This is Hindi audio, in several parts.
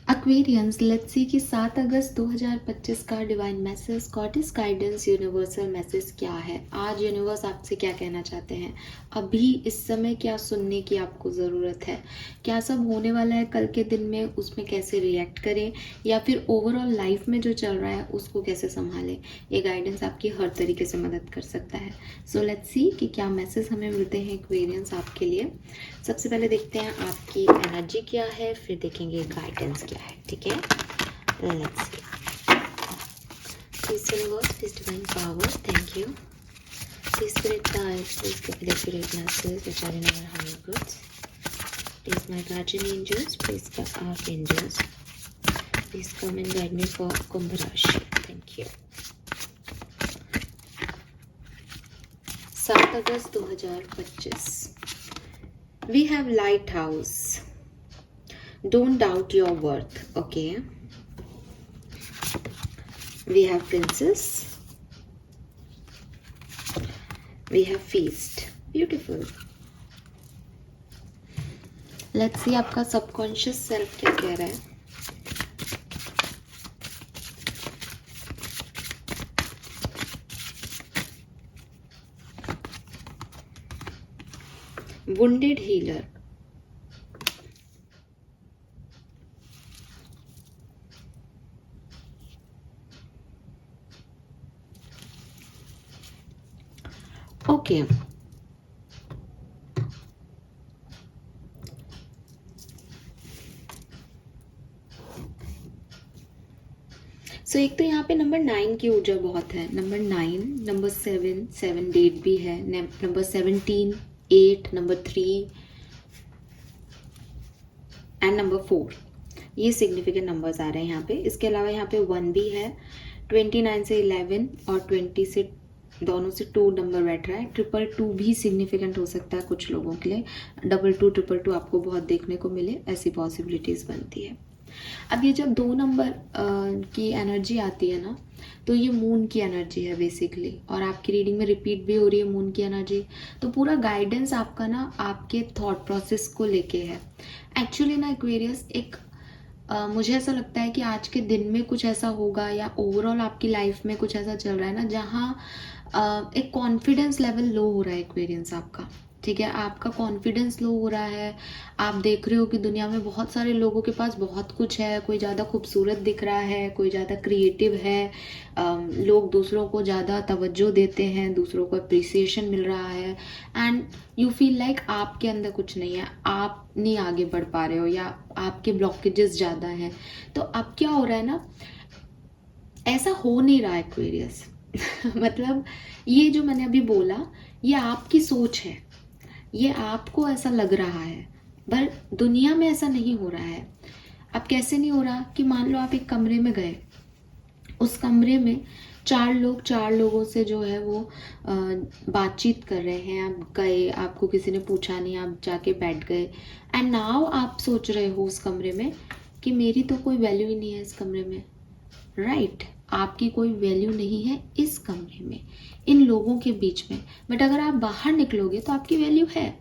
एक्वेरियंस, लेट्स सी कि 7 अगस्त 2025 का divine message, goddess guidance, universal message क्या है। आज यूनिवर्स आपसे क्या कहना चाहते हैं, अभी इस समय क्या सुनने की आपको ज़रूरत है, क्या सब होने वाला है कल के दिन में, उसमें कैसे रिएक्ट करें, या फिर ओवरऑल लाइफ में जो चल रहा है उसको कैसे संभालें। ये गाइडेंस आपकी हर तरीके से मदद कर सकता है। सो लेट्स सी कि क्या मैसेज हमें मिलते हैं एक्वेरियंस आपके लिए। सबसे पहले देखते हैं आपकी एनर्जी क्या है, फिर देखेंगे गाइडेंस क्या है। ठीक है, let's see. Please universe, please divine power, thank you. Please spirit guides, please accurate message which are in our higher goods. Please my guardian angels, please archangels, please come and guide me for Kumbh rashi. Thank you. 7 अगस्त 2025। We have lighthouse. Don't doubt your worth. Okay. We have princess. We have feast. Beautiful. Let's see आपका subconscious self क्या कह रहा है। Wounded healer. Okay. सो एक तो यहाँ पे नंबर 9 की ऊर्जा बहुत है। नंबर 9, नंबर 7 डेट भी है, नंबर 17, 8, नंबर 3 एंड नंबर 4, ये सिग्निफिकेंट नंबर्स आ रहे हैं यहाँ पे। इसके अलावा यहाँ पे 1 भी है, 29 से 11 और 20 से दोनों से 2 नंबर बैठ रहा है। 222 भी सिग्निफिकेंट हो सकता है कुछ लोगों के लिए। 22 222 आपको बहुत देखने को मिले, ऐसी पॉसिबिलिटीज़ बनती है। अब ये जब 2 नंबर की एनर्जी आती है ना, तो ये मून की एनर्जी है बेसिकली, और आपकी रीडिंग में रिपीट भी हो रही है मून की एनर्जी। तो पूरा गाइडेंस आपका ना आपके थॉट प्रोसेस को लेके है। एक्चुअली ना एक्वेरियस, एक मुझे ऐसा लगता है कि आज के दिन में कुछ ऐसा होगा, या ओवरऑल आपकी लाइफ में कुछ ऐसा चल रहा है ना, जहाँ एक कॉन्फिडेंस लेवल लो हो रहा है एक्वेरियंस आपका। ठीक है, आपका कॉन्फिडेंस लो हो रहा है। आप देख रहे हो कि दुनिया में बहुत सारे लोगों के पास बहुत कुछ है, कोई ज़्यादा खूबसूरत दिख रहा है, कोई ज़्यादा क्रिएटिव है, लोग दूसरों को ज़्यादा तवज्जो देते हैं, दूसरों को अप्रिसिएशन मिल रहा है, एंड यू फील लाइक आपके अंदर कुछ नहीं है, आप नहीं आगे बढ़ पा रहे हो, या आपके ब्लॉकेजेस ज़्यादा हैं। तो अब क्या हो रहा है ना, ऐसा हो नहीं रहा एक्वेरियस। मतलब ये जो मैंने अभी बोला, ये आपकी सोच है, ये आपको ऐसा लग रहा है, पर दुनिया में ऐसा नहीं हो रहा है। अब कैसे नहीं हो रहा कि मान लो आप एक कमरे में गए, उस कमरे में 4 लोगों से जो है वो बातचीत कर रहे हैं। आप गए, आपको किसी ने पूछा नहीं, आप जाके बैठ गए, एंड नाउ आप सोच रहे हो उस कमरे में कि मेरी तो कोई वैल्यू ही नहीं है इस कमरे में। राइट, आपकी कोई वैल्यू नहीं है इस कमरे में, इन लोगों के बीच में। बट अगर आप बाहर निकलोगे तो आपकी वैल्यू है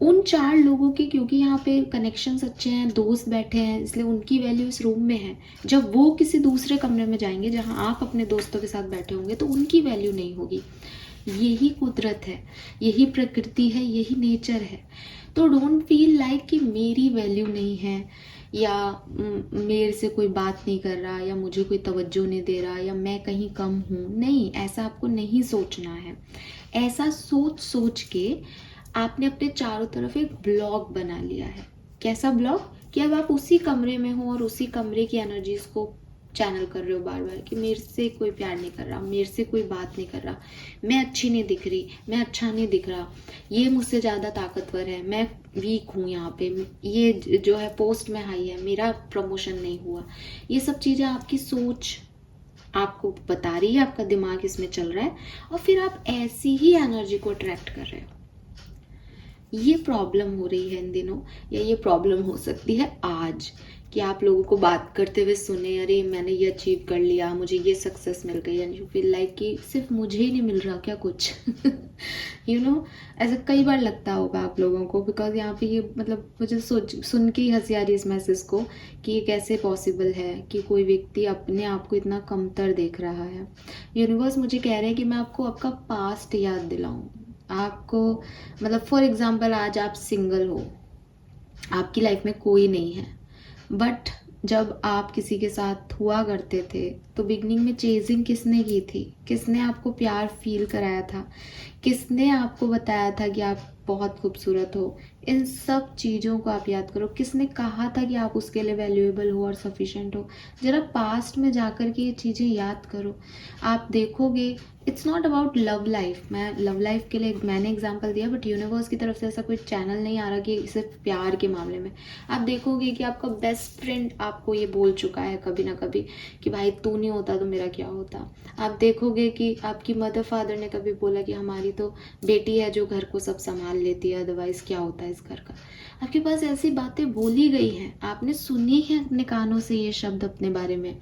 उन 4 लोगों की, क्योंकि यहाँ पे कनेक्शंस अच्छे हैं, दोस्त बैठे हैं, इसलिए उनकी वैल्यू इस रूम में है। जब वो किसी दूसरे कमरे में जाएंगे जहाँ आप अपने दोस्तों के साथ बैठे होंगे, तो उनकी वैल्यू नहीं होगी। यही कुदरत है, यही प्रकृति है, यही नेचर है। तो डोंट फील लाइक कि मेरी वैल्यू नहीं है, या मेरे से कोई बात नहीं कर रहा, या मुझे कोई तवज्जो नहीं दे रहा, या मैं कहीं कम हूँ। नहीं, ऐसा आपको नहीं सोचना है। ऐसा सोच सोच के आपने अपने चारों तरफ एक ब्लॉक बना लिया है। कैसा ब्लॉक, कि अब आप उसी कमरे में हो और उसी कमरे की एनर्जीज को चैनल कर रहे हो बार बार, कि मेरे से कोई प्यार नहीं कर रहा, मेरे से कोई बात नहीं कर रहा, मैं अच्छी नहीं दिख रही, मैं अच्छा नहीं दिख रहा, ये मुझसे ज़्यादा ताकतवर है, मैं वीक हूँ यहाँ पे, ये जो है पोस्ट में हाई है, मेरा प्रमोशन नहीं हुआ। ये सब चीज़ें आपकी सोच आपको बता रही है, आपका दिमाग इसमें चल रहा है, और फिर आप ऐसी ही एनर्जी को अट्रैक्ट कर रहे हो। ये प्रॉब्लम हो रही है इन दिनों, या ये प्रॉब्लम हो सकती है आज, कि आप लोगों को बात करते हुए सुने, अरे मैंने ये अचीव कर लिया, मुझे ये सक्सेस मिल गई, एंड यू फील लाइक कि सिर्फ मुझे ही नहीं मिल रहा क्या कुछ। यू नो, ऐसा कई बार लगता होगा आप लोगों को, बिकॉज यहाँ पे ये मतलब मुझे सुन के ही हंसी आ रही इस मैसेज को, कि ये कैसे पॉसिबल है कि कोई व्यक्ति अपने आप को इतना कमतर देख रहा है। यूनिवर्स मुझे कह रहे हैं कि मैं आपको आपका पास्ट याद दिलाऊं आपको। मतलब फॉर एग्जाम्पल, आज आप सिंगल हो, आपकी लाइफ में कोई नहीं है, बट जब आप किसी के साथ हुआ करते थे तो बिगनिंग में चेजिंग किसने की थी, किसने आपको प्यार फील कराया था, किसने आपको बताया था कि आप बहुत खूबसूरत हो। इन सब चीज़ों को आप याद करो, किसने कहा था कि आप उसके लिए वैल्यूएबल हो और सफिशेंट हो। ज़रा पास्ट में जाकर के ये चीज़ें याद करो, आप देखोगे it's not about love life. मैं लव लाइफ के लिए मैंने एग्जांपल दिया, बट यूनिवर्स की तरफ से ऐसा कोई चैनल नहीं आ रहा कि सिर्फ प्यार के मामले में। आप देखोगे कि आपका बेस्ट फ्रेंड आपको ये बोल चुका है कभी ना कभी कि भाई तू नहीं होता तो मेरा क्या होता। आप देखोगे कि आपकी मदर फादर ने कभी बोला कि हमारी तो बेटी है जो घर को सब संभाल लेती है, अदरवाइज क्या होता है इस घर का। आपके पास ऐसी बातें बोली गई हैं, आपने सुनी है अपने कानों से ये शब्द अपने बारे में,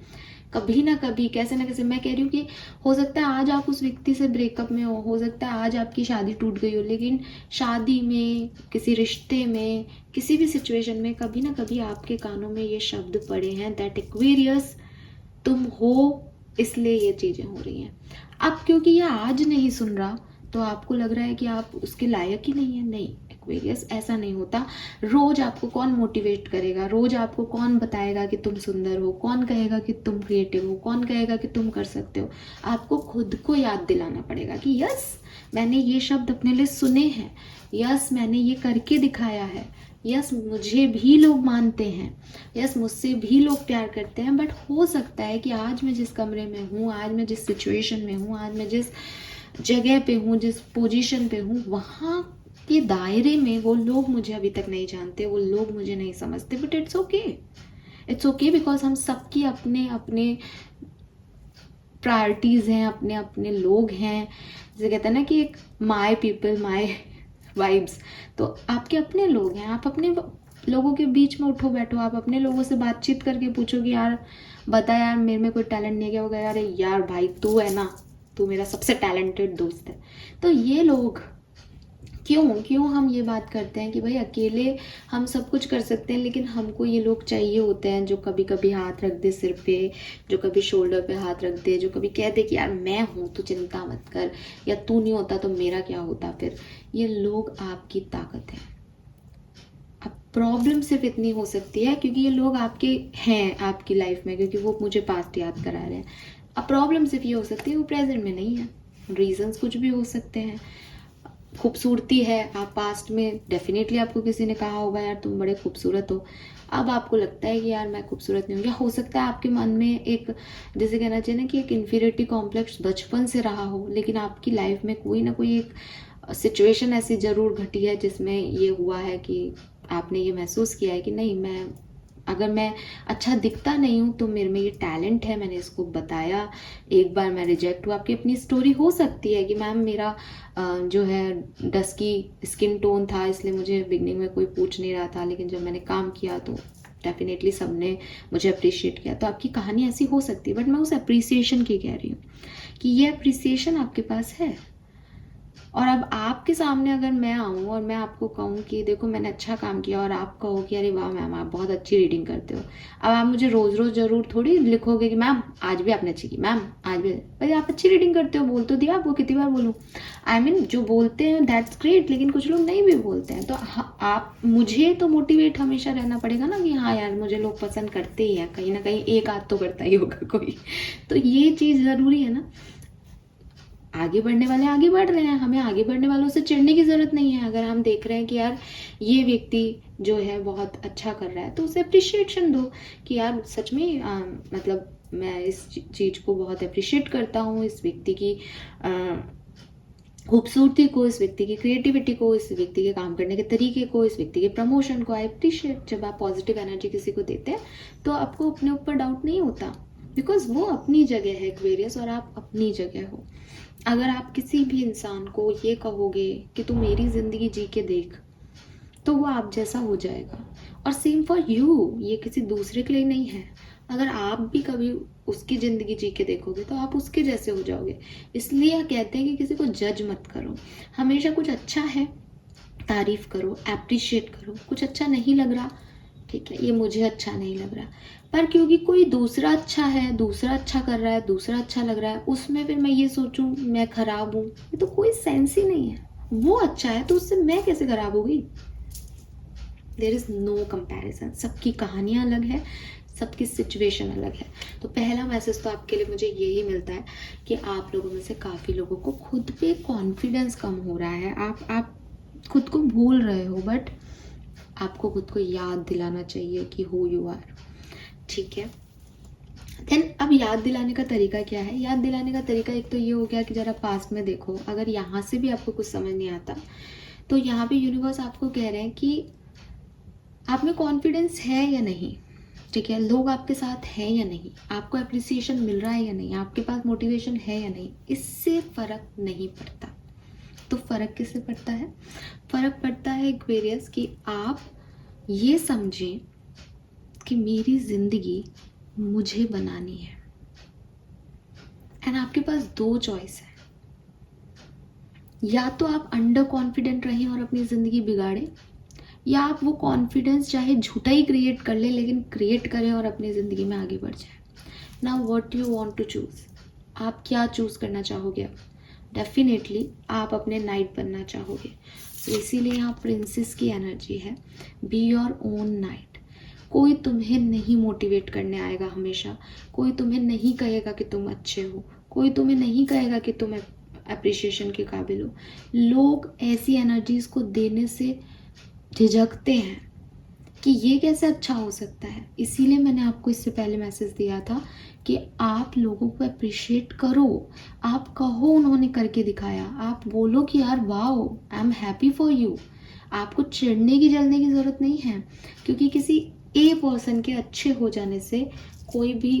कभी ना कभी कैसे ना कैसे। मैं कह रही हूँ कि हो सकता है आज आप उस व्यक्ति से ब्रेकअप में हो सकता है आज आपकी शादी टूट गई हो, लेकिन शादी में, किसी रिश्ते में, किसी भी सिचुएशन में कभी ना कभी आपके कानों में ये शब्द पड़े हैं, दैट एक्वेरियस तुम हो, इसलिए ये चीज़ें हो रही हैं। अब क्योंकि ये आज नहीं सुन रहा तो आपको लग रहा है कि आप उसके लायक ही नहीं है। नहीं एक्वेरियस, ऐसा नहीं होता। रोज आपको कौन मोटिवेट करेगा, रोज आपको कौन बताएगा कि तुम सुंदर हो, कौन कहेगा कि तुम क्रिएटिव हो, कौन कहेगा कि तुम कर सकते हो। आपको खुद को याद दिलाना पड़ेगा कि यस मैंने ये शब्द अपने लिए सुने हैं, यस मैंने ये करके दिखाया है, यस मुझे भी लोग मानते हैं, यस मुझसे भी लोग प्यार करते हैं। बट हो सकता है कि आज मैं जिस कमरे में हूँ, आज मैं जिस सिचुएशन में हूँ, आज मैं जिस जगह पे हूँ, जिस पोजीशन पे हूँ, वहाँ के दायरे में वो लोग मुझे अभी तक नहीं जानते, वो लोग मुझे नहीं समझते। But it's okay, it's okay, because हम सबकी अपने अपने प्रायोरिटीज़ हैं, अपने अपने लोग हैं। जैसे कहते हैं ना कि एक माई पीपल माई वाइब्स, तो आपके अपने लोग हैं। आप अपने लोगों के बीच में उठो बैठो, आप अपने लोगों से बातचीत करके पूछो कि यार बता यार मेरे में कोई टैलेंट नहीं है क्या। होगा यार यार भाई तू है ना, तू मेरा सबसे टैलेंटेड दोस्त है। तो ये लोग क्यों हम ये बात करते हैं कि भाई अकेले हम सब कुछ कर सकते हैं, लेकिन हमको ये लोग चाहिए होते हैं जो कभी कभी हाथ रख दे सिर पे, जो कभी शोल्डर पे हाथ रख दे, जो कभी कह दे कि यार मैं हूँ तू चिंता मत कर, या तू नहीं होता तो मेरा क्या होता। फिर ये लोग आपकी ताकत है। अब प्रॉब्लम सिर्फ इतनी हो सकती है क्योंकि ये लोग आपके हैं आपकी लाइफ में, क्योंकि वो मुझे पास्ट याद करा रहे हैं। अब प्रॉब्लम सिर्फ ये हो सकती है वो प्रेजेंट में नहीं है। रीजंस कुछ भी हो सकते हैं। खूबसूरती है, आप पास्ट में डेफिनेटली आपको किसी ने कहा होगा यार तुम बड़े खूबसूरत हो, अब आपको लगता है कि यार मैं खूबसूरत नहीं हूँ। या हो सकता है आपके मन में एक, जैसे कहना चाहिए ना कि एक इन्फीरियरिटी कॉम्प्लेक्स बचपन से रहा हो, लेकिन आपकी लाइफ में कोई ना कोई एक सिचुएशन ऐसी ज़रूर घटी है जिसमें ये हुआ है कि आपने ये महसूस किया है कि नहीं, मैं अगर मैं अच्छा दिखता नहीं हूँ तो मेरे में ये टैलेंट है, मैंने इसको बताया, एक बार मैं रिजेक्ट हुआ। आपकी अपनी स्टोरी हो सकती है कि मैम मेरा जो है डस्की स्किन टोन था, इसलिए मुझे बिगनिंग में कोई पूछ नहीं रहा था, लेकिन जब मैंने काम किया तो डेफिनेटली सबने मुझे अप्रिशिएट किया। तो आपकी कहानी ऐसी हो सकती है, बट मैं उस अप्रिसिएशन की कह रही हूँ कि ये अप्रिसिएशन आपके पास है। और अब आपके सामने अगर मैं आऊँ और मैं आपको कहूँ कि देखो मैंने अच्छा काम किया, और आप कहो कि अरे वाह मैम आप बहुत अच्छी रीडिंग करते हो, अब आप मुझे रोज़ रोज़ ज़रूर थोड़ी लिखोगे कि मैम आज भी आपने अच्छी की, मैम आज भी, भाई आप अच्छी रीडिंग करते हो, बोल तो दिया आपको, कितनी बार बोलूँ। आई मीन जो बोलते हैं दैट्स ग्रेट, लेकिन कुछ लोग नहीं भी बोलते हैं। तो आप मुझे तो मोटिवेट हमेशा रहना पड़ेगा ना कि हाँ यार मुझे लोग पसंद करते ही हैं, कहीं ना कहीं एक आध तो करता ही होगा कोई। तो ये चीज़ ज़रूरी है ना। आगे बढ़ने वाले आगे बढ़ रहे हैं, हमें आगे बढ़ने वालों से चिढ़ने की ज़रूरत नहीं है। अगर हम देख रहे हैं कि यार ये व्यक्ति जो है बहुत अच्छा कर रहा है तो उसे अप्रिशिएशन दो कि यार सच में मतलब मैं इस चीज़ को बहुत अप्रिशिएट करता हूँ, इस व्यक्ति की खूबसूरती को, इस व्यक्ति की क्रिएटिविटी को, इस व्यक्ति के काम करने के तरीके को, इस व्यक्ति के प्रमोशन को आई अप्रिशिएट। जब आप पॉजिटिव एनर्जी किसी को देते हैं तो आपको अपने ऊपर डाउट नहीं होता, बिकॉज वो अपनी जगह है एक्वेरियस और आप अपनी जगह हो। अगर आप किसी भी इंसान को ये कहोगे कि तू मेरी ज़िंदगी जी के देख, तो वो आप जैसा हो जाएगा। और सेम फॉर यू, ये किसी दूसरे के लिए नहीं है। अगर आप भी कभी उसकी ज़िंदगी जी के देखोगे तो आप उसके जैसे हो जाओगे। इसलिए कहते हैं कि किसी को जज मत करो, हमेशा कुछ अच्छा है तारीफ करो, एप्रिशिएट करो। कुछ अच्छा नहीं लग रहा, ठीक है, ये मुझे अच्छा नहीं लग रहा, पर क्योंकि कोई दूसरा अच्छा है, दूसरा अच्छा कर रहा है, दूसरा अच्छा लग रहा है, उसमें फिर मैं ये सोचूं मैं खराब हूँ, ये तो कोई सेंस ही नहीं है। वो अच्छा है तो उससे मैं कैसे खराब होगी? There is no comparison. सबकी कहानियां अलग है, सबकी सिचुएशन अलग है। तो पहला मैसेज तो आपके लिए मुझे यही मिलता है कि आप लोगों में से काफ़ी लोगों को खुद पे कॉन्फिडेंस कम हो रहा है। आप खुद को भूल रहे हो, बट आपको खुद को याद दिलाना चाहिए कि हु यू आर, ठीक है। देन अब याद दिलाने का तरीका क्या है? याद दिलाने का तरीका एक तो ये हो गया कि ज़रा पास्ट में देखो। अगर यहाँ से भी आपको कुछ समझ नहीं आता तो यहाँ पे यूनिवर्स आपको कह रहे हैं कि आप में कॉन्फिडेंस है या नहीं, ठीक है, लोग आपके साथ हैं या नहीं, आपको अप्रिसिएशन मिल रहा है या नहीं, आपके पास मोटिवेशन है या नहीं, इससे फ़र्क नहीं पड़ता। तो फ़र्क किससे पड़ता है? फ़र्क पड़ता है एक्वेरियस कि आप ये समझें कि मेरी ज़िंदगी मुझे बनानी है। एंड आपके पास दो चॉइस है, या तो आप अंडर कॉन्फिडेंट रहें और अपनी ज़िंदगी बिगाड़ें, या आप वो कॉन्फिडेंस चाहे झूठा ही क्रिएट कर ले लेकिन क्रिएट करें और अपनी ज़िंदगी में आगे बढ़ जाए। Now what you want to choose? आप क्या चूज़ करना चाहोगे? अब डेफिनेटली आप अपने नाइट बनना चाहोगे। तो इसीलिए यहाँ प्रिंसेस की एनर्जी है, बी योर ओन नाइट। कोई तुम्हें नहीं मोटिवेट करने आएगा हमेशा, कोई तुम्हें नहीं कहेगा कि तुम अच्छे हो, कोई तुम्हें नहीं कहेगा कि तुम अप्रिशिएशन के काबिल हो। लोग ऐसी एनर्जीज को देने से झिझकते हैं कि ये कैसे अच्छा हो सकता है। इसीलिए मैंने आपको इससे पहले मैसेज दिया था कि आप लोगों को अप्रिशिएट करो, आप कहो उन्होंने करके दिखाया, आप बोलो कि यार wow I am happy for you. आपको चिढ़ने की जलने की ज़रूरत नहीं है, क्योंकि किसी ए पर्सन के अच्छे हो जाने से कोई भी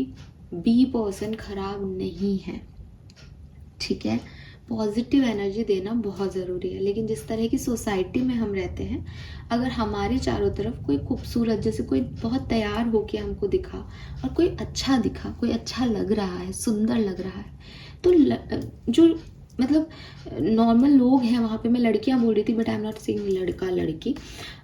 बी पर्सन खराब नहीं है, ठीक है। पॉजिटिव एनर्जी देना बहुत ज़रूरी है। लेकिन जिस तरह की सोसाइटी में हम रहते हैं, अगर हमारे चारों तरफ कोई खूबसूरत, जैसे कोई बहुत तैयार होके हमको दिखा और कोई अच्छा दिखा, कोई अच्छा लग रहा है, सुंदर लग रहा है, तो जो मतलब नॉर्मल लोग हैं वहाँ पे, मैं लड़कियाँ बोल रही थी but I am not saying लड़का लड़की,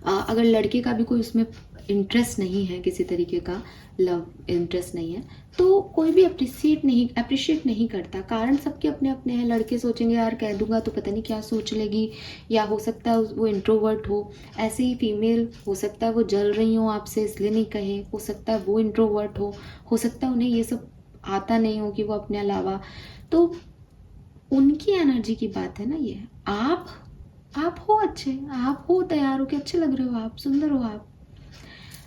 अगर लड़के का भी कोई उसमें इंटरेस्ट नहीं है, किसी तरीके का लव इंटरेस्ट नहीं है, तो कोई भी अप्रिशिएट नहीं करता। कारण सबके अपने अपने हैं। लड़के सोचेंगे यार कह दूंगा तो पता नहीं क्या सोच लेगी, या हो सकता है वो इंट्रोवर्ट हो। ऐसे ही फीमेल हो सकता है वो जल रही हो आपसे इसलिए नहीं कहे, हो सकता है वो इंट्रोवर्ट हो सकता है उन्हें ये सब आता नहीं हो कि वो अपने अलावा, तो उनकी एनर्जी की बात है ना ये। आप हो अच्छे, आप हो तैयार हो के अच्छे लग रहे हो, आप सुंदर हो आप,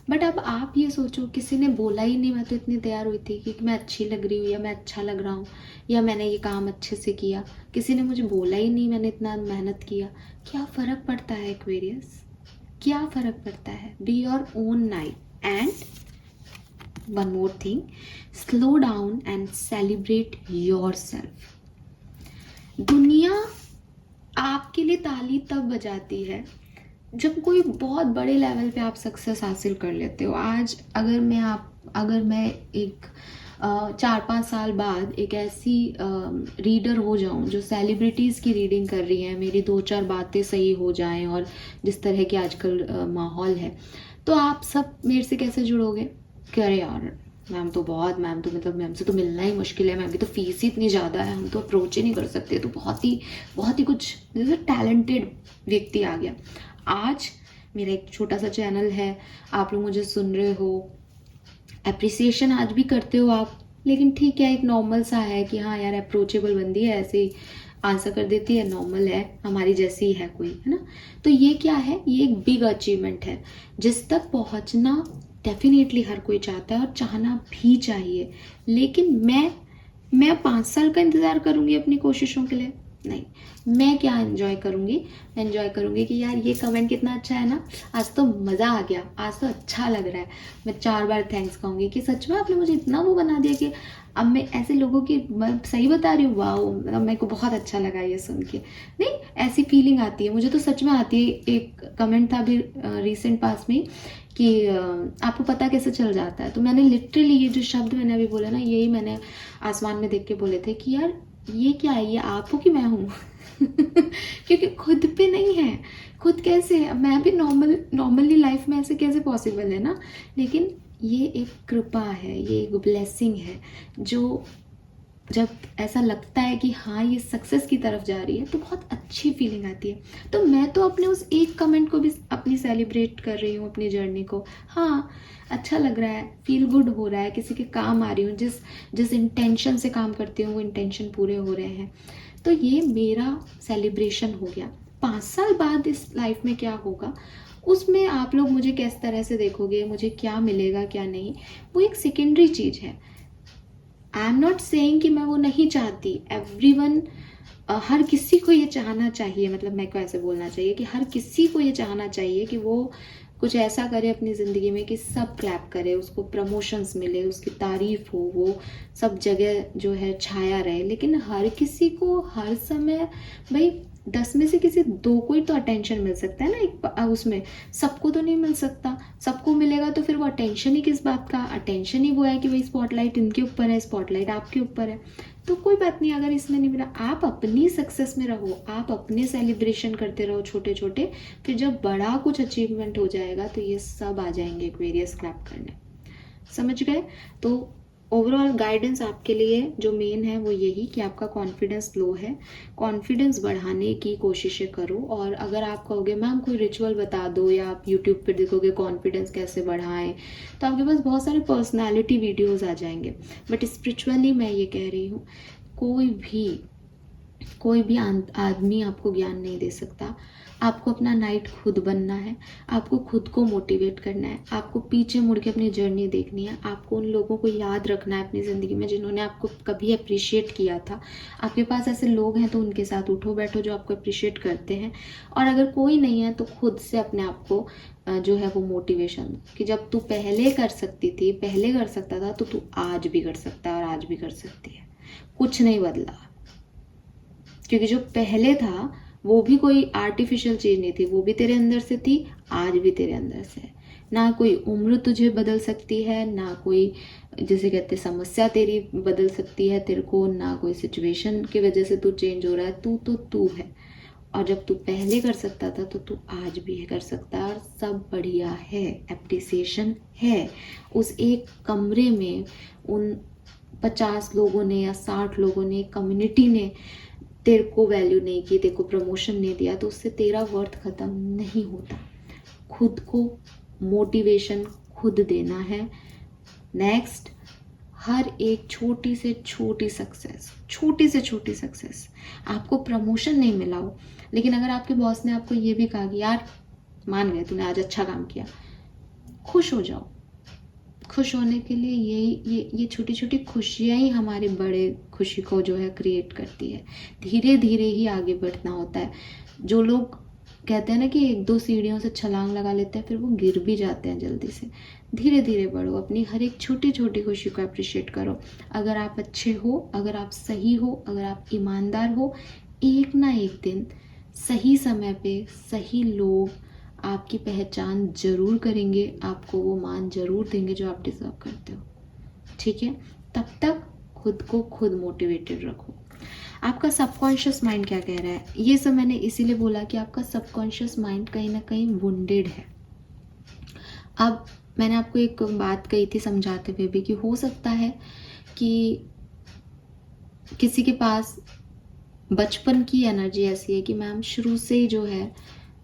बट अब आप ये सोचो किसी ने बोला ही नहीं, मैं तो इतनी तैयार हुई थी कि मैं अच्छी लग रही हूँ या मैं अच्छा लग रहा हूँ या मैंने ये काम अच्छे से किया, किसी ने मुझे बोला ही नहीं, मैंने इतना मेहनत किया। क्या फ़र्क पड़ता है एक्वेरियस? क्या फ़र्क पड़ता है? Be your own night. And one more thing, slow down and celebrate your self. दुनिया आपके लिए ताली तब बजाती है जब कोई बहुत बड़े लेवल पे आप सक्सेस हासिल कर लेते हो। आज अगर मैं एक 4-5 साल बाद एक ऐसी रीडर हो जाऊं जो सेलिब्रिटीज़ की रीडिंग कर रही है, मेरी 2-4 बातें सही हो जाएं, और जिस तरह की आजकल माहौल है, तो आप सब मेरे से कैसे जुड़ोगे कि अरे यार मैम तो मतलब मैम से तो मिलना ही मुश्किल है, मैम की तो फीस ही इतनी ज़्यादा है, हम तो अप्रोच ही नहीं कर सकते, तो बहुत ही कुछ जैसे टैलेंटेड व्यक्ति आ गया। आज मेरा एक छोटा सा चैनल है, आप लोग मुझे सुन रहे हो, अप्रिसिएशन आज भी करते हो आप, लेकिन ठीक है एक नॉर्मल सा है कि हाँ यार अप्रोचेबल बंदी है, ऐसे ही आंसर कर देती है, नॉर्मल है, हमारी जैसी ही है कोई, है ना। तो ये क्या है? ये एक बिग अचीवमेंट है जिस तक पहुंचना डेफिनेटली हर कोई चाहता है और चाहना भी चाहिए। लेकिन मैं 5 साल का इंतज़ार करूँगी अपनी कोशिशों के लिए? नहीं, मैं क्या एंजॉय करूँगी, एंजॉय करूँगी कि यार ये कमेंट कितना अच्छा है ना, आज तो मज़ा आ गया, आज तो अच्छा लग रहा है। मैं 4 बार थैंक्स कहूँगी कि सच में आपने मुझे इतना वो बना दिया कि अब मैं ऐसे लोगों की, मैं सही बता रही हूँ, वाओ, मतलब मेरे को बहुत अच्छा लगा ये सुन के। नहीं, ऐसी फीलिंग आती है मुझे तो सच में आती है। एक कमेंट था अभी रिसेंट पास में कि आपको पता कैसे चल जाता है, तो मैंने लिटरली ये जो शब्द मैंने अभी बोला ना, यही मैंने आसमान में देख के बोले थे कि यार ये क्या है, ये आप हो कि मैं हूँ क्योंकि खुद पे नहीं है, खुद कैसे, मैं भी नॉर्मली लाइफ में ऐसे कैसे पॉसिबल है ना। लेकिन ये एक कृपा है, ये एक ब्लेसिंग है, जो जब ऐसा लगता है कि हाँ ये सक्सेस की तरफ जा रही है तो बहुत अच्छी फीलिंग आती है। तो मैं तो अपने उस एक कमेंट को भी अपनी सेलिब्रेट कर रही हूँ, अपनी जर्नी को। हाँ, अच्छा लग रहा है, फील गुड हो रहा है, किसी के काम आ रही हूँ, जिस इंटेंशन से काम करती हूँ वो इंटेंशन पूरे हो रहे हैं। तो ये मेरा सेलिब्रेशन हो गया। 5 साल बाद इस लाइफ में क्या होगा, उसमें आप लोग मुझे किस तरह से देखोगे, मुझे क्या मिलेगा क्या नहीं, वो एक सेकेंडरी चीज़ है। आई एम नॉट सेइंग कि मैं वो नहीं चाहती। एवरीवन, हर किसी को ये चाहना चाहिए, मतलब मेरे को ऐसे बोलना चाहिए कि हर किसी को ये चाहना चाहिए कि वो कुछ ऐसा करे अपनी ज़िंदगी में कि सब क्लैप करे, उसको प्रमोशंस मिले, उसकी तारीफ हो, वो सब जगह जो है छाया रहे। लेकिन हर किसी को हर समय, भाई 10 में से किसी 2 को ही तो अटेंशन मिल सकता है ना, एक उसमें सबको तो नहीं मिल सकता। सबको मिलेगा तो फिर वो अटेंशन ही किस बात का, अटेंशन ही वो है कि भाई स्पॉटलाइट इनके ऊपर है, स्पॉटलाइट आपके ऊपर है। तो कोई बात नहीं, अगर इसमें नहीं मिला, आप अपनी सक्सेस में रहो, आप अपने सेलिब्रेशन करते रहो छोटे छोटे। फिर जब बड़ा कुछ अचीवमेंट हो जाएगा तो ये सब आ जाएंगे एक्वेरियस क्लैप करने। समझ गए? तो ओवरऑल गाइडेंस आपके लिए जो मेन है वो यही कि आपका कॉन्फिडेंस लो है, कॉन्फिडेंस बढ़ाने की कोशिशें करो। और अगर आप कहोगे मैम कोई रिचुअल बता दो, या आप यूट्यूब पर देखोगे कॉन्फिडेंस कैसे बढ़ाएं, तो आपके पास बहुत सारे पर्सनालिटी वीडियोस आ जाएंगे। बट स्पिरिचुअली मैं ये कह रही हूँ, कोई भी आदमी आपको ज्ञान नहीं दे सकता। आपको अपना नाइट खुद बनना है, आपको खुद को मोटिवेट करना है, आपको पीछे मुड़ के अपनी जर्नी देखनी है, आपको उन लोगों को याद रखना है अपनी ज़िंदगी में जिन्होंने आपको कभी अप्रिशिएट किया था। आपके पास ऐसे लोग हैं तो उनके साथ उठो बैठो जो आपको अप्रिशिएट करते हैं। और अगर कोई नहीं है तो खुद से अपने आप को जो है वो मोटिवेशन, कि जब तू पहले कर सकती थी, पहले कर सकता था, तो तू आज भी कर सकता है और आज भी कर सकती है। कुछ नहीं बदला, क्योंकि जो पहले था वो भी कोई आर्टिफिशियल चीज़ नहीं थी, वो भी तेरे अंदर से थी, आज भी तेरे अंदर से है। ना कोई उम्र तुझे बदल सकती है, ना कोई जैसे कहते समस्या तेरी बदल सकती है तेरे को, ना कोई सिचुएशन की वजह से तू चेंज हो रहा है। तू तो तू है। और जब तू पहले कर सकता था तो तू आज भी कर सकता है, और सब बढ़िया है, एप्रिसिएशन है। उस एक कमरे में उन 50 लोगों ने या 60 लोगों ने, कम्युनिटी ने तेरे को वैल्यू नहीं की, तेरे को प्रमोशन नहीं दिया, तो उससे तेरा वर्थ ख़त्म नहीं होता। खुद को मोटिवेशन खुद देना है। नेक्स्ट, हर एक छोटी से छोटी सक्सेस, आपको प्रमोशन नहीं मिला हो, लेकिन अगर आपके बॉस ने आपको ये भी कहा कि यार मान गए तूने आज अच्छा काम किया, खुश हो जाओ। खुश होने के लिए ये छोटी छोटी खुशियाँ ही हमारे बड़े खुशी को जो है क्रिएट करती है। धीरे धीरे ही आगे बढ़ना होता है। जो लोग कहते हैं ना कि 1-2 सीढ़ियों से छलांग लगा लेते हैं, फिर वो गिर भी जाते हैं जल्दी से। धीरे धीरे बढ़ो, अपनी हर एक छोटी छोटी खुशी को अप्रिशिएट करो। अगर आप अच्छे हो, अगर आप सही हो, अगर आप ईमानदार हो, एक ना एक दिन सही समय पे सही लोग आपकी पहचान जरूर करेंगे, आपको वो मान जरूर देंगे जो आप डिजर्व करते हो। ठीक है? तब तक खुद को खुद मोटिवेटेड रखो। आपका सबकॉन्शियस माइंड क्या कह रहा है, ये सब मैंने इसीलिए बोला कि आपका सबकॉन्शियस माइंड कहीं ना कहीं वुंडेड है। अब मैंने आपको एक बात कही थी समझाते हुए भी कि हो सकता है कि किसी के पास बचपन की एनर्जी ऐसी है कि मैम शुरू से ही जो है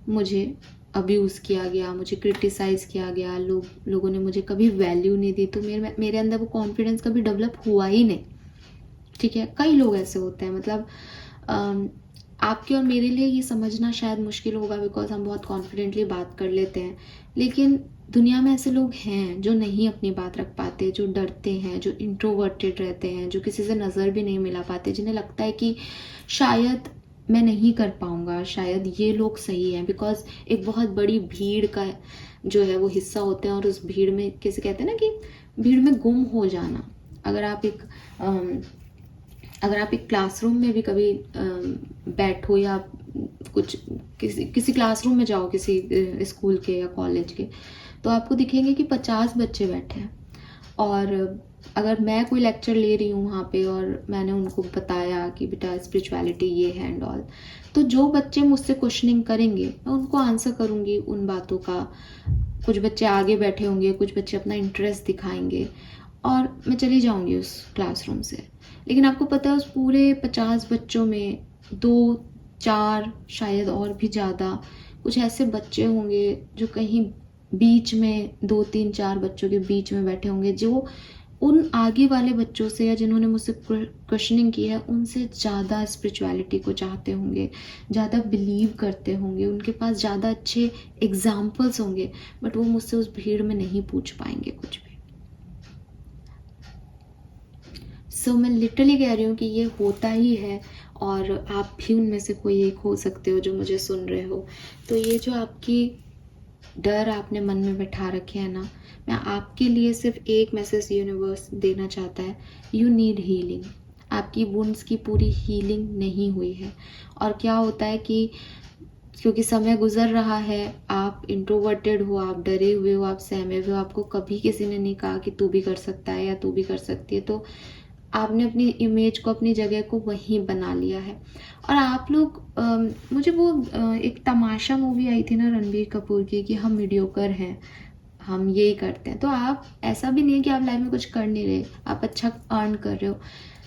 मुझे अब्यूज़ किया गया, मुझे क्रिटिसाइज़ किया गया, लोगों ने मुझे कभी वैल्यू नहीं दी, तो मेरे अंदर वो कॉन्फिडेंस कभी डेवलप हुआ ही नहीं। ठीक है? कई लोग ऐसे होते हैं, मतलब आपके और मेरे लिए ये समझना शायद मुश्किल होगा बिकॉज हम बहुत कॉन्फिडेंटली बात कर लेते हैं, लेकिन दुनिया में ऐसे लोग हैं जो नहीं अपनी बात रख पाते, जो डरते हैं, जो इंट्रोवर्टेड रहते हैं, जो किसी से नज़र भी नहीं मिला पाते, जिन्हें लगता है कि शायद मैं नहीं कर पाऊँगा, शायद ये लोग सही हैं, बिकॉज़ एक बहुत बड़ी भीड़ का जो है वो हिस्सा होते हैं और उस भीड़ में कैसे कहते हैं ना कि भीड़ में गुम हो जाना। अगर आप एक अगर आप एक क्लासरूम में भी कभी बैठो या कुछ किसी क्लासरूम में जाओ किसी स्कूल के या कॉलेज के, तो आपको दिखेंगे कि 50 बच्चे बैठे हैं और अगर मैं कोई लेक्चर ले रही हूँ वहाँ पे और मैंने उनको बताया कि बेटा स्पिरिचुअलिटी ये है एंड ऑल, तो जो बच्चे मुझसे क्वेश्चनिंग करेंगे मैं उनको आंसर करूँगी उन बातों का। कुछ बच्चे आगे बैठे होंगे, कुछ बच्चे अपना इंटरेस्ट दिखाएंगे और मैं चली जाऊँगी उस क्लासरूम से। लेकिन आपको पता है उस पूरे 50 बच्चों में 2-4 शायद और भी ज़्यादा कुछ ऐसे बच्चे होंगे जो कहीं बीच में 2-3-4 बच्चों के बीच में बैठे होंगे, जो उन आगे वाले बच्चों से या जिन्होंने मुझसे क्वेश्चनिंग की है उनसे ज़्यादा स्पिरिचुअलिटी को चाहते होंगे, ज़्यादा बिलीव करते होंगे, उनके पास ज़्यादा अच्छे एग्जाम्पल्स होंगे, बट वो मुझसे उस भीड़ में नहीं पूछ पाएंगे कुछ भी। सो मैं लिटरली कह रही हूँ कि ये होता ही है और आप भी उनमें से कोई एक हो सकते हो जो मुझे सुन रहे हो। तो ये जो आपकी डर आपने मन में बैठा रखे हैं ना, मैं आपके लिए सिर्फ एक मैसेज यूनिवर्स देना चाहता है, यू नीड हीलिंग। आपकी वुंड्स की पूरी हीलिंग नहीं हुई है। और क्या होता है कि क्योंकि समय गुजर रहा है, आप इंट्रोवर्टेड हो, आप डरे हुए हो, आप सहमे हुए हो, आपको कभी किसी ने नहीं कहा कि तू भी कर सकता है या तू भी कर सकती है, तो आपने अपनी इमेज को, अपनी जगह को वहीं बना लिया है। और आप लोग मुझे वो एक तमाशा मूवी आई थी ना रणबीर कपूर की कि हम मीडियोकर हैं, हम यही करते हैं। तो आप ऐसा भी नहीं है कि आप लाइफ में कुछ कर नहीं रहे, आप अच्छा अर्न कर रहे हो,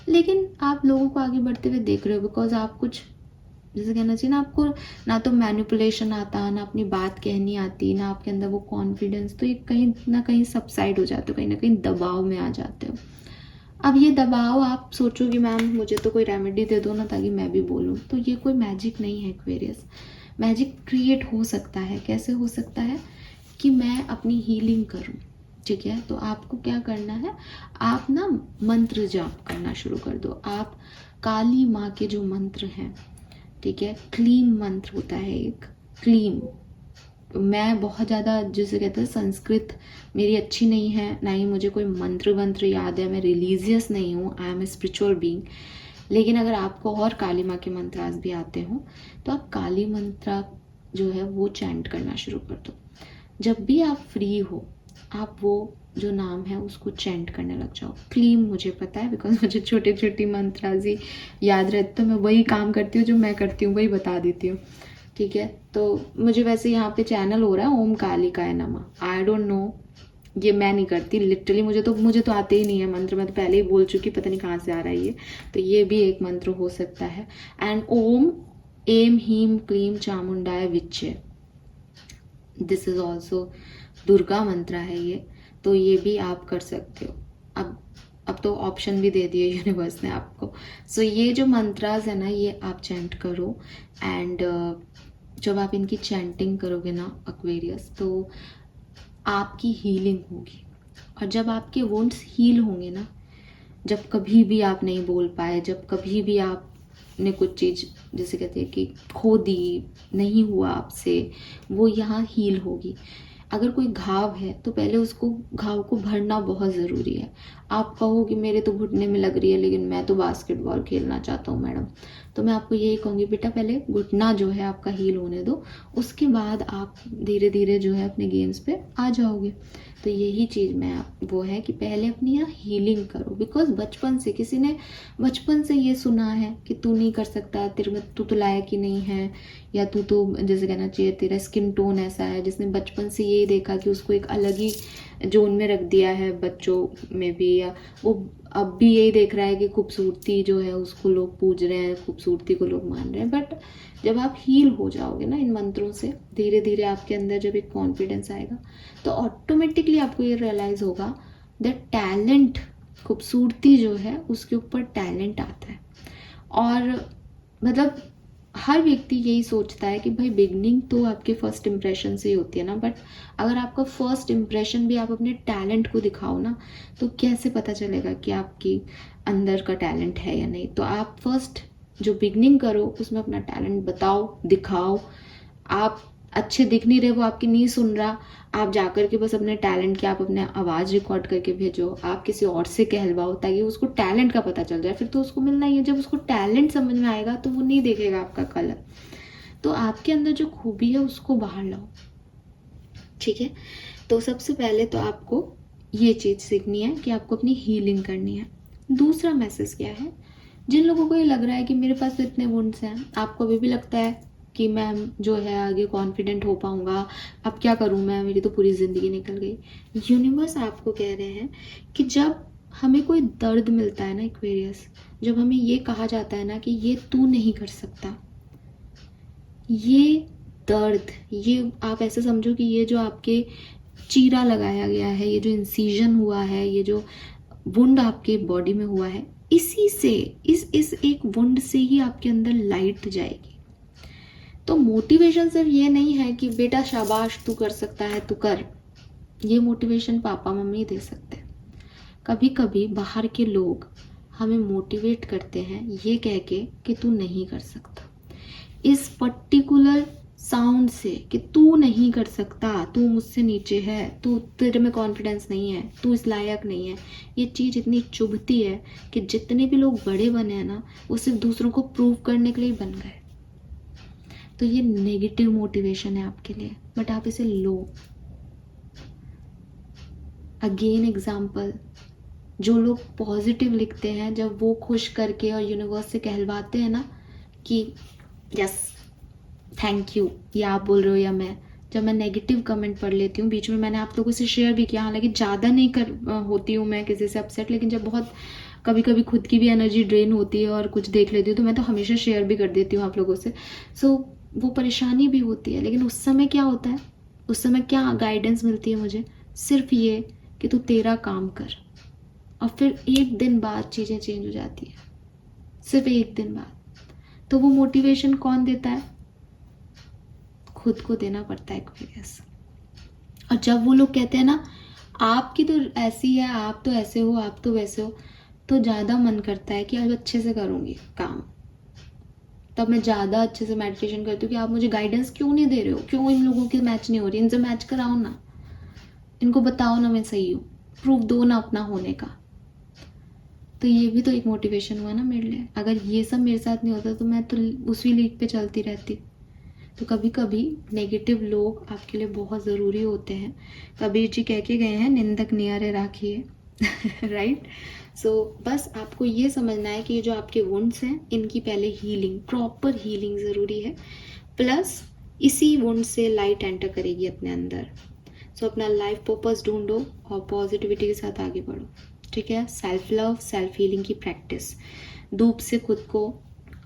लेकिन आप लोगों को आगे बढ़ते हुए देख रहे हो बिकॉज आप कुछ जैसे कहना चाहिए ना, आपको ना तो मैनिपुलेशन आता, ना अपनी बात कहनी आती, ना आपके अंदर वो कॉन्फिडेंस, तो ये कहीं ना कहीं सबसाइड हो जाते हो, कहीं ना कहीं दबाव में आ जाते हो। अब ये दबाव आप सोचो कि मैम मुझे तो कोई रेमेडी दे दो ना ताकि मैं भी बोलूँ, तो ये कोई मैजिक नहीं है एक्वेरियस। मैजिक क्रिएट हो सकता है, कैसे हो सकता है कि मैं अपनी हीलिंग करूँ, ठीक है। तो आपको क्या करना है, आप ना मंत्र जाप करना शुरू कर दो। आप काली माँ के जो मंत्र हैं, ठीक है, क्लीम मंत्र होता है एक, क्लीम। मैं बहुत ज़्यादा जिसे कहते हैं संस्कृत मेरी अच्छी नहीं है, ना ही मुझे कोई मंत्र वंत्र याद है, मैं रिलीजियस नहीं हूँ, I am a spiritual being. लेकिन अगर आपको और काली माँ के मंत्रास भी आते हों तो आप काली मंत्र जो है वो चैंट करना शुरू कर दो। जब भी आप फ्री हो आप वो जो नाम है उसको चैंट करने लग जाओ। क्लीम मुझे पता है बिकॉज मुझे छोटी छोटी मंत्राजी याद रहती, तो मैं वही काम करती हूँ जो मैं करती हूँ, वही बता देती हूँ, ठीक है। तो मुझे वैसे यहाँ पे चैनल हो रहा है ओम कालिकाय नमः, आई डोंट नो, ये मैं नहीं करती लिटरली, मुझे तो आते ही नहीं है मंत्र, मैं तो पहले ही बोल चुकी, पता नहीं कहाँ से आ रहा है ये। तो ये भी एक मंत्र हो सकता है। एंड ओम एम हीम क्लीम चामुंडाय विच्चे, दिस इज ऑल्सो दुर्गा मंत्र है ये, तो ये भी आप कर सकते हो। अब तो ऑप्शन भी दे दिए यूनिवर्स ने आपको। सो ये जो मंत्रास है ना ये आप चैंट करो एंड जब आप इनकी चैंटिंग करोगे ना एक्वेरियस, तो आपकी हीलिंग होगी। और जब आपके वुंड्स हील होंगे ना, जब कभी भी आप नहीं बोल पाए, जब कभी भी आपने कुछ चीज़ जैसे कहते हैं कि खो दी, नहीं हुआ आपसे, वो यहाँ हील होगी। अगर कोई घाव है तो पहले उसको घाव को भरना बहुत ज़रूरी है। आप कहो कि मेरे तो घुटने में लग रही है लेकिन मैं तो बास्केटबॉल खेलना चाहता हूँ मैडम, तो मैं आपको यही कहूँगी बेटा पहले घुटना जो है आपका हील होने दो, उसके बाद आप धीरे धीरे जो है अपने गेम्स पे आ जाओगे। तो यही चीज़ मैं वो है कि पहले अपनी यहाँ हीलिंग करो, बिकॉज बचपन से किसी ने बचपन से ये सुना है कि तू नहीं कर सकता, तेरे में तू तो लायक ही नहीं है, या तू तो जैसे कहना चाहिए तेरा स्किन टोन ऐसा है, जिसने बचपन से ये देखा कि उसको एक अलग ही जोन में रख दिया है बच्चों में भी, या वो अब भी यही देख रहा है कि खूबसूरती जो है उसको लोग पूज रहे हैं, खूबसूरती को लोग मान रहे हैं। बट जब आप हील हो जाओगे ना इन मंत्रों से, धीरे धीरे आपके अंदर जब एक कॉन्फिडेंस आएगा तो ऑटोमेटिकली आपको ये रियलाइज़ होगा दैट टैलेंट, खूबसूरती जो है उसके ऊपर टैलेंट आता है। और मतलब हर व्यक्ति यही सोचता है कि भाई बिगनिंग तो आपके फर्स्ट इम्प्रेशन से ही होती है ना, बट अगर आपका फर्स्ट इम्प्रेशन भी आप अपने टैलेंट को दिखाओ ना, तो कैसे पता चलेगा कि आपकी अंदर का टैलेंट है या नहीं। तो आप फर्स्ट जो बिगनिंग करो उसमें अपना टैलेंट बताओ, दिखाओ। आप अच्छे दिख नहीं रहे, वो आपकी नहीं सुन रहा, आप जाकर के बस अपने टैलेंट की आप अपने आवाज़ रिकॉर्ड करके भेजो, आप किसी और से कहलवाओ ताकि उसको टैलेंट का पता चल जाए, फिर तो उसको मिलना ही है। जब उसको टैलेंट समझ में आएगा तो वो नहीं देखेगा आपका कलर। तो आपके अंदर जो खूबी है उसको बाहर लाओ, ठीक है। तो सबसे पहले तो आपको ये चीज़ सीखनी है कि आपको अपनी हीलिंग करनी है। दूसरा मैसेज क्या है, जिन लोगों को ये लग रहा है कि मेरे पास तो इतने वुंड्स हैं, आपको अभी भी लगता है कि मैं जो है आगे कॉन्फिडेंट हो पाऊंगा, अब क्या करूं मैं, मेरी तो पूरी ज़िंदगी निकल गई। यूनिवर्स आपको कह रहे हैं कि जब हमें कोई दर्द मिलता है ना एक्वेरियस, जब हमें ये कहा जाता है ना कि ये तू नहीं कर सकता, ये दर्द, ये आप ऐसे समझो कि ये जो आपके चीरा लगाया गया है, ये जो इंसीजन हुआ है, ये जो वुंड आपके बॉडी में हुआ है, इसी से इस एक वुंड से ही आपके अंदर लाइट जाएगी। तो मोटिवेशन सिर्फ ये नहीं है कि बेटा शाबाश तू कर सकता है तू कर, ये मोटिवेशन पापा मम्मी दे सकते हैं। कभी कभी बाहर के लोग हमें मोटिवेट करते हैं ये कह के कि तू नहीं कर सकता, इस पर्टिकुलर साउंड से कि तू नहीं कर सकता, तू मुझसे नीचे है, तू, तेरे में कॉन्फिडेंस नहीं है, तू इस लायक नहीं है। ये चीज़ इतनी चुभती है कि जितने भी लोग बड़े बने हैं ना, वो सिर्फ दूसरों को प्रूव करने के लिए बन गए। तो ये नेगेटिव मोटिवेशन है आपके लिए, बट आप इसे लो। अगेन एग्जाम्पल, जो लोग पॉजिटिव लिखते हैं, जब वो खुश करके और यूनिवर्स से कहलवाते हैं ना कि यस थैंक यू, या आप बोल रहे हो या मैं, जब मैं नेगेटिव कमेंट पढ़ लेती हूँ, बीच में मैंने आप लोगों से शेयर भी किया, हालांकि ज़्यादा नहीं कर होती हूँ मैं किसी से अपसेट, लेकिन जब बहुत कभी कभी खुद की भी एनर्जी ड्रेन होती है और कुछ देख लेती हूँ तो मैं तो हमेशा शेयर भी कर देती हूँ आप लोगों से। सो वो परेशानी भी होती है, लेकिन उस समय क्या होता है, उस समय क्या गाइडेंस मिलती है मुझे, सिर्फ ये कि तू तेरा काम कर, और फिर एक दिन बाद चीज़ें चेंज हो जाती है, सिर्फ एक दिन बाद। तो वो मोटिवेशन कौन देता है, खुद को देना पड़ता है एक्सपीरियंस। और जब वो लोग कहते हैं ना आपकी तो ऐसी है, आप तो ऐसे हो, आप तो वैसे हो, तो ज़्यादा मन करता है कि अब अच्छे से करूँगी काम। तब मैं ज़्यादा अच्छे से मेडिटेशन करती हूँ कि आप मुझे गाइडेंस क्यों नहीं दे रहे हो, क्यों इन लोगों की मैच नहीं हो रही, इनसे मैच कराओ ना, इनको बताओ ना मैं सही हूँ, प्रूफ दो ना अपना होने का। तो ये भी तो एक मोटिवेशन हुआ ना मेरे लिए। अगर ये सब मेरे साथ नहीं होता तो मैं तो उसी लीग पे चलती रहती। तो कभी कभी नेगेटिव लोग आपके लिए बहुत ज़रूरी होते हैं। कबीर जी कह के गए हैं, निंदक नियारे राखिए राइट। सो बस आपको ये समझना है कि ये जो आपके वुंड्स हैं, इनकी पहले हीलिंग, प्रॉपर हीलिंग ज़रूरी है, प्लस इसी वुंड से लाइट एंटर करेगी अपने अंदर। सो अपना लाइफ पर्पस ढूंढो और पॉजिटिविटी के साथ आगे बढ़ो, ठीक है। सेल्फ लव, सेल्फ हीलिंग की प्रैक्टिस, धूप से खुद को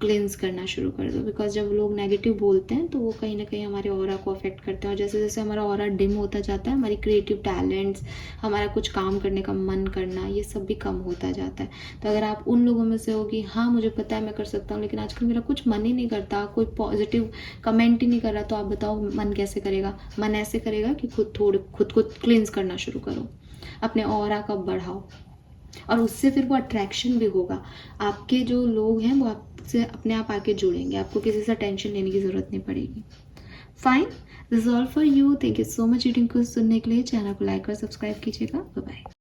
क्लेंस करना शुरू कर दो। बिकॉज जब लोग नेगेटिव बोलते हैं तो वो कहीं ना कहीं हमारे ऑरा को अफेक्ट करते हैं, और जैसे जैसे हमारा ऑरा डिम होता जाता है, हमारी क्रिएटिव टैलेंट्स, हमारा कुछ काम करने का मन करना, ये सब भी कम होता जाता है। तो अगर आप उन लोगों में से हो कि हाँ मुझे पता है मैं कर सकता हूँ, लेकिन आजकल मेरा कुछ मन ही नहीं करता, कोई पॉजिटिव कमेंट ही नहीं कर रहा, तो आप बताओ मन कैसे करेगा। मन ऐसे करेगा कि खुद को क्लेंस करना शुरू करो, अपने ऑरा को बढ़ाओ, और उससे फिर वो अट्रैक्शन भी होगा। आपके जो लोग हैं वो आपसे अपने आप आके जुड़ेंगे, आपको किसी से टेंशन लेने की ज़रूरत नहीं पड़ेगी। Fine, this is all for you. Thank you so much reading को सुनने के लिए। चैनल को लाइक और सब्सक्राइब कीजिएगा। Bye bye.